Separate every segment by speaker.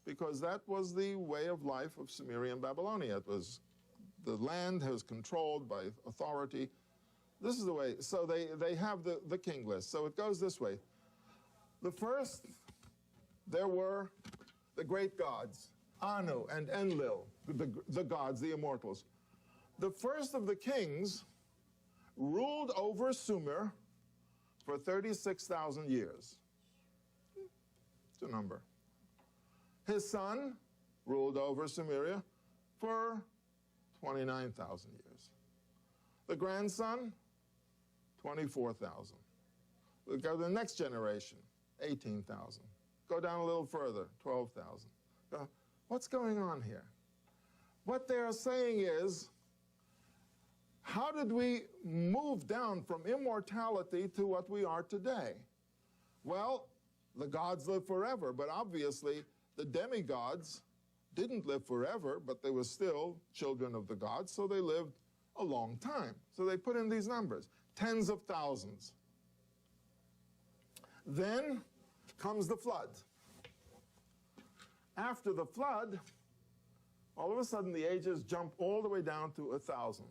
Speaker 1: because that was the way of life of Sumerian Babylonia. It was, the land was controlled by authority. This is the way. So they have the king list. So it goes this way. The first, there were the great gods, Anu and Enlil, the gods, the immortals. The first of the kings ruled over Sumer for 36,000 years. It's a number. His son ruled over Sumeria for 29,000 years. The grandson, 24,000. We'll go to the next generation, 18,000. Go down a little further, 12,000. What's going on here? What they are saying is, how did we move down from immortality to what we are today? Well, the gods live forever, but obviously the demigods didn't live forever, but they were still children of the gods, so they lived a long time. So they put in these numbers, tens of thousands. Then comes the flood. After the flood, all of a sudden the ages jump all the way down to 1,000.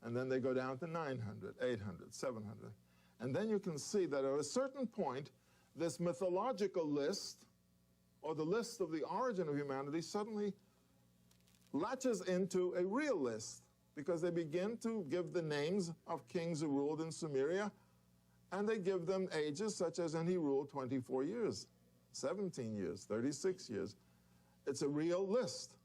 Speaker 1: And then they go down to 900, 800, 700. And then you can see that at a certain point, this mythological list, or the list of the origin of humanity, suddenly latches into a real list, because they begin to give the names of kings who ruled in Sumeria, and they give them ages such as, and he ruled 24 years, 17 years, 36 years. It's a real list.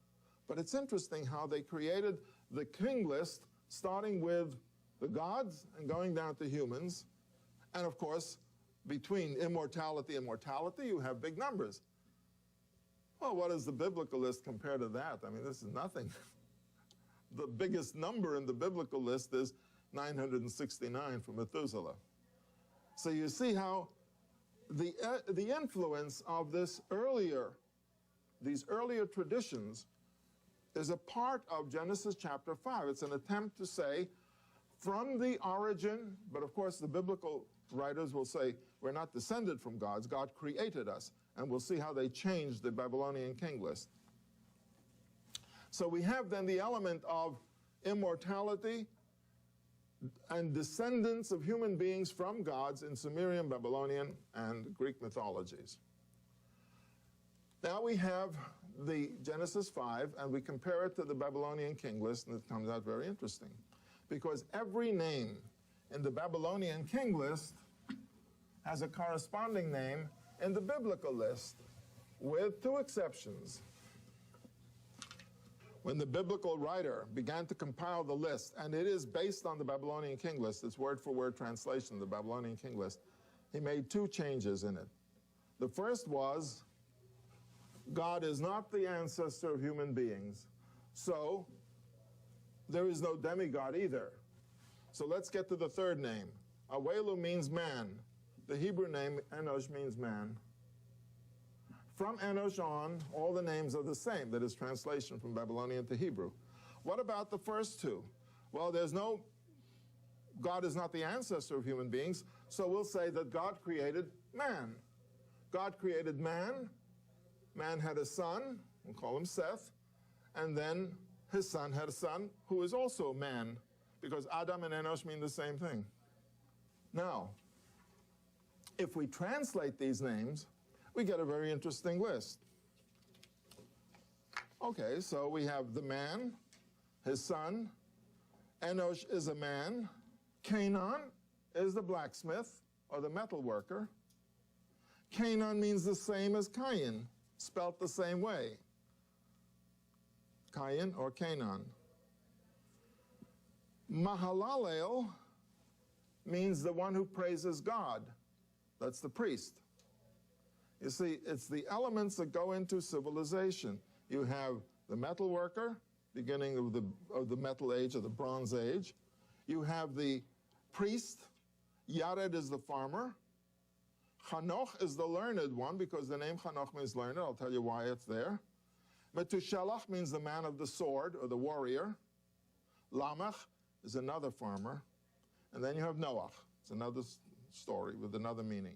Speaker 1: But it's interesting how they created the king list, starting with the gods and going down to humans. And of course, between immortality and mortality, you have big numbers. Well, what does the biblical list compare to that? I mean, this is nothing. The biggest number in the biblical list is 969 for Methuselah. So you see how the influence of these earlier traditions is a part of Genesis chapter 5. It's an attempt to say, from the origin, but of course the biblical writers will say, we're not descended from gods, God created us. And we'll see how they changed the Babylonian king list. So we have then the element of immortality and descendants of human beings from gods in Sumerian, Babylonian, and Greek mythologies. Now we have the Genesis 5, and we compare it to the Babylonian king list, and it comes out very interesting. Because every name in the Babylonian king list has a corresponding name in the biblical list, with two exceptions. When the biblical writer began to compile the list, and it is based on the Babylonian king list, it's word-for-word translation of the Babylonian king list, he made two changes in it. The first was, God is not the ancestor of human beings, so there is no demigod either. So let's get to the third name. Awelu means man. The Hebrew name Enosh means man. From Enosh on, all the names are the same. That is translation from Babylonian to Hebrew. What about the first two? Well, there's no, God is not the ancestor of human beings, so we'll say that God created man. God created man. Man had a son, we'll call him Seth, and then his son had a son who is also man, because Adam and Enosh mean the same thing. Now, if we translate these names, we get a very interesting list. Okay, so we have the man, his son, Enosh is a man, Canaan is the blacksmith or the metal worker. Canaan means the same as Cain, spelt the same way. Cain or Canaan. Mahalalel means the one who praises God. That's the priest. You see, it's the elements that go into civilization. You have the metal worker, beginning of the metal age, or the bronze age. You have the priest. Yared is the farmer. Chanoch is the learned one, because the name Chanoch means learned. I'll tell you why it's there. Metushalach means the man of the sword, or the warrior. Lamech is another farmer. And then you have Noach. It's another story with another meaning.